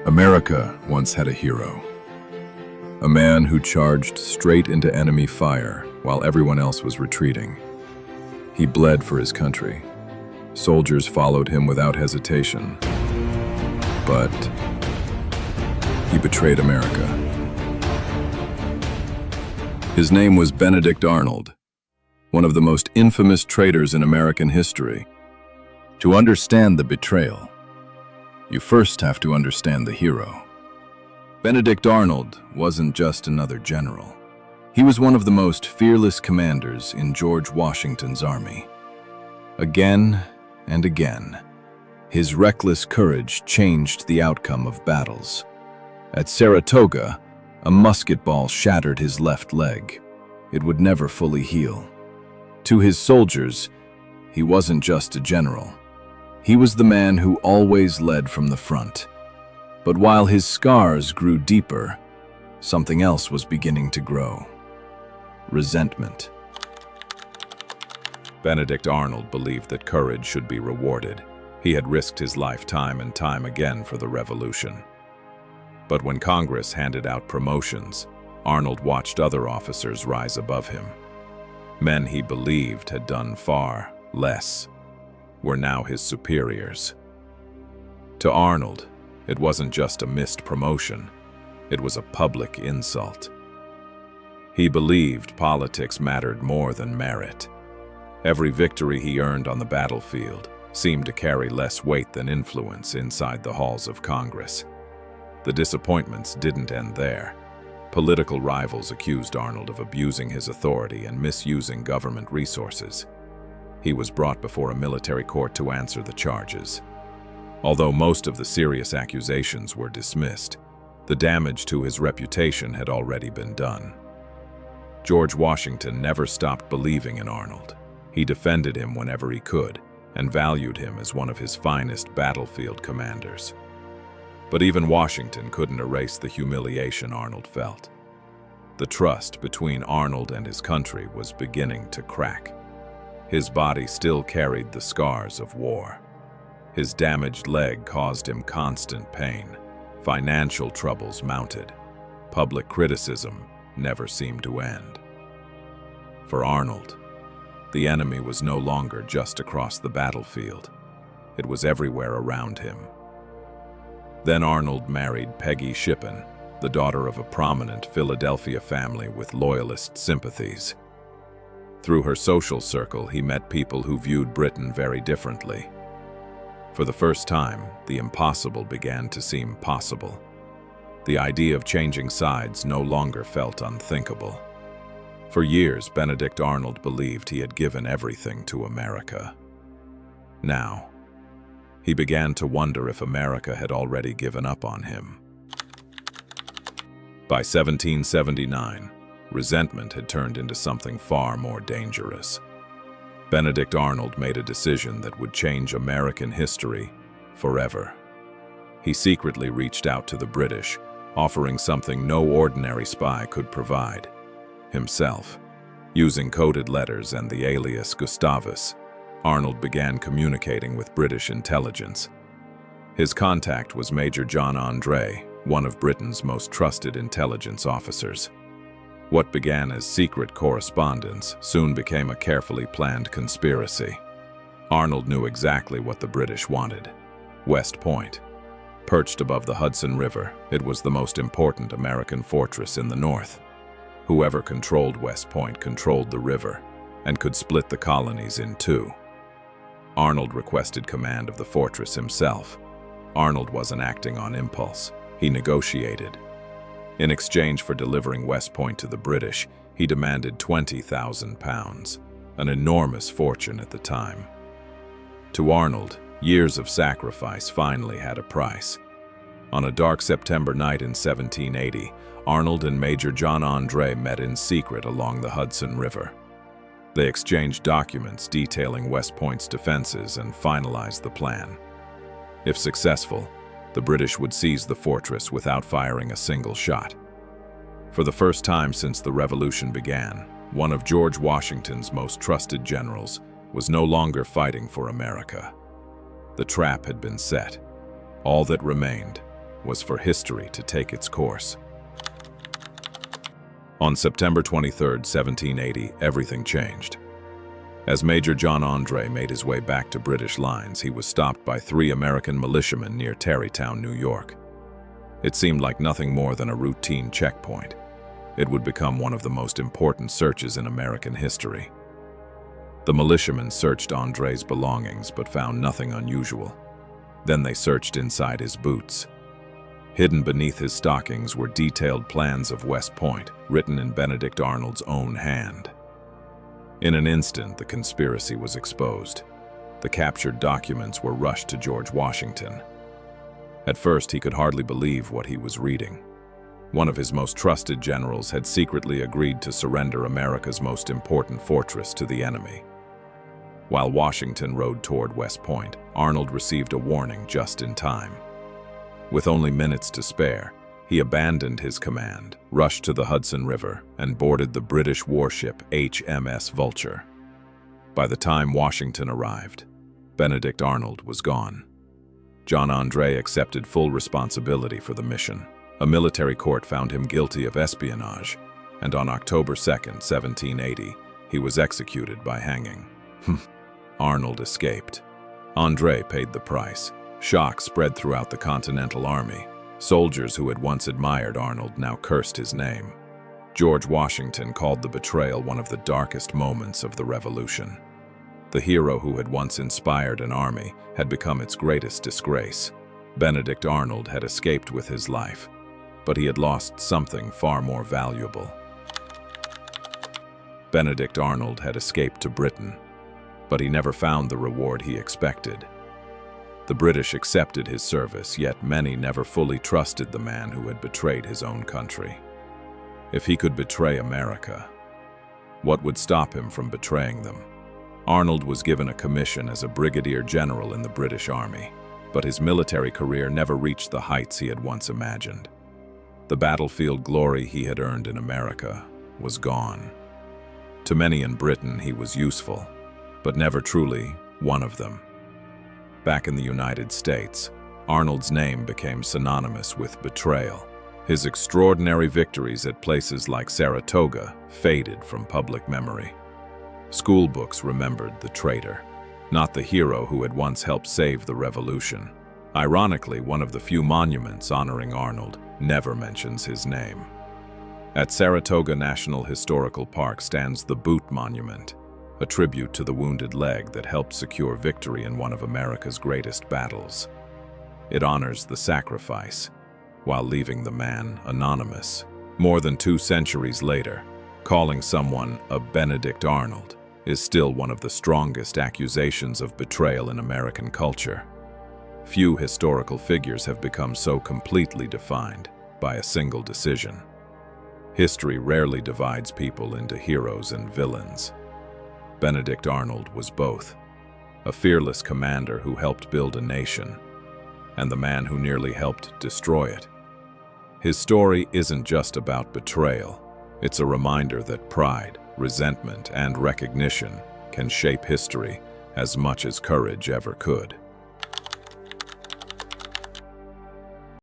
America once had a hero. A man who charged straight into enemy fire while everyone else was retreating. He bled for his country. Soldiers followed him without hesitation. But he betrayed America. His name was Benedict Arnold, one of the most infamous traitors in American history. To understand the betrayal, you first have to understand the hero. Benedict Arnold wasn't just another general. He was one of the most fearless commanders in George Washington's army. Again and again, his reckless courage changed the outcome of battles. At Saratoga, a musket ball shattered his left leg. It would never fully heal. To his soldiers, he wasn't just a general. He was the man who always led from the front. But while his scars grew deeper, something else was beginning to grow. Resentment. Benedict Arnold believed that courage should be rewarded. He had risked his life time and time again for the revolution. But when Congress handed out promotions, Arnold watched other officers rise above him. Men he believed had done far less were now his superiors. To Arnold, it wasn't just a missed promotion, it was a public insult. He believed politics mattered more than merit. Every victory he earned on the battlefield seemed to carry less weight than influence inside the halls of Congress. The disappointments didn't end there. Political rivals accused Arnold of abusing his authority and misusing government resources. He was brought before a military court to answer the charges. Although most of the serious accusations were dismissed, the damage to his reputation had already been done. George Washington never stopped believing in Arnold. He defended him whenever he could and valued him as one of his finest battlefield commanders. But even Washington couldn't erase the humiliation Arnold felt. The trust between Arnold and his country was beginning to crack. His body still carried the scars of war. His damaged leg caused him constant pain. Financial troubles mounted. Public criticism never seemed to end. For Arnold, the enemy was no longer just across the battlefield. It was everywhere around him. Then Arnold married Peggy Shippen, the daughter of a prominent Philadelphia family with loyalist sympathies. Through her social circle, he met people who viewed Britain very differently. For the first time, the impossible began to seem possible. The idea of changing sides no longer felt unthinkable. For years, Benedict Arnold believed he had given everything to America. Now, he began to wonder if America had already given up on him. By 1779, resentment had turned into something far more dangerous. Benedict Arnold made a decision that would change American history forever. He secretly reached out to the British, offering something no ordinary spy could provide: himself. Using coded letters and the alias Gustavus, Arnold began communicating with British intelligence. His contact was Major John André, one of Britain's most trusted intelligence officers. What began as secret correspondence soon became a carefully planned conspiracy. Arnold knew exactly what the British wanted: West Point. Perched above the Hudson River, it was the most important American fortress in the north. Whoever controlled West Point controlled the river and could split the colonies in two. Arnold requested command of the fortress himself. Arnold wasn't acting on impulse. He negotiated. In exchange for delivering West Point to the British, he demanded £20,000, an enormous fortune at the time. To Arnold, years of sacrifice finally had a price. On a dark September night in 1780, Arnold and Major John André met in secret along the Hudson River. They exchanged documents detailing West Point's defenses and finalized the plan. If successful, the British would seize the fortress without firing a single shot. For the first time since the Revolution began, one of George Washington's most trusted generals was no longer fighting for America. The trap had been set. All that remained was for history to take its course. On September 23, 1780, everything changed. As Major John André made his way back to British lines, he was stopped by 3 American militiamen near Tarrytown, New York. It seemed like nothing more than a routine checkpoint. It would become one of the most important searches in American history. The militiamen searched André's belongings but found nothing unusual. Then they searched inside his boots. Hidden beneath his stockings were detailed plans of West Point, written in Benedict Arnold's own hand. In an instant, the conspiracy was exposed. The captured documents were rushed to George Washington. At first, he could hardly believe what he was reading. One of his most trusted generals had secretly agreed to surrender America's most important fortress to the enemy. While Washington rode toward West Point, Arnold received a warning just in time. With only minutes to spare, he abandoned his command, rushed to the Hudson River, and boarded the British warship HMS Vulture. By the time Washington arrived, Benedict Arnold was gone. John André accepted full responsibility for the mission. A military court found him guilty of espionage, and on October 2, 1780, he was executed by hanging. Arnold escaped. André paid the price. Shock spread throughout the Continental Army. Soldiers who had once admired Arnold now cursed his name. George Washington called the betrayal one of the darkest moments of the Revolution. The hero who had once inspired an army had become its greatest disgrace. Benedict Arnold had escaped with his life, but he had lost something far more valuable. Benedict Arnold had escaped to Britain, but he never found the reward he expected. The British accepted his service, yet many never fully trusted the man who had betrayed his own country. If he could betray America, what would stop him from betraying them? Arnold was given a commission as a brigadier general in the British Army, but his military career never reached the heights he had once imagined. The battlefield glory he had earned in America was gone. To many in Britain, he was useful, but never truly one of them. Back in the United States, Arnold's name became synonymous with betrayal. His extraordinary victories at places like Saratoga faded from public memory. School books remembered the traitor, not the hero who had once helped save the Revolution. Ironically, one of the few monuments honoring Arnold never mentions his name. At Saratoga National Historical Park stands the Boot Monument, a tribute to the wounded leg that helped secure victory in one of America's greatest battles. It honors the sacrifice, while leaving the man anonymous. More than 2 centuries later, calling someone a Benedict Arnold is still one of the strongest accusations of betrayal in American culture. Few historical figures have become so completely defined by a single decision. History rarely divides people into heroes and villains. Benedict Arnold was both, a fearless commander who helped build a nation, and the man who nearly helped destroy it. His story isn't just about betrayal. It's a reminder that pride, resentment, and recognition can shape history as much as courage ever could.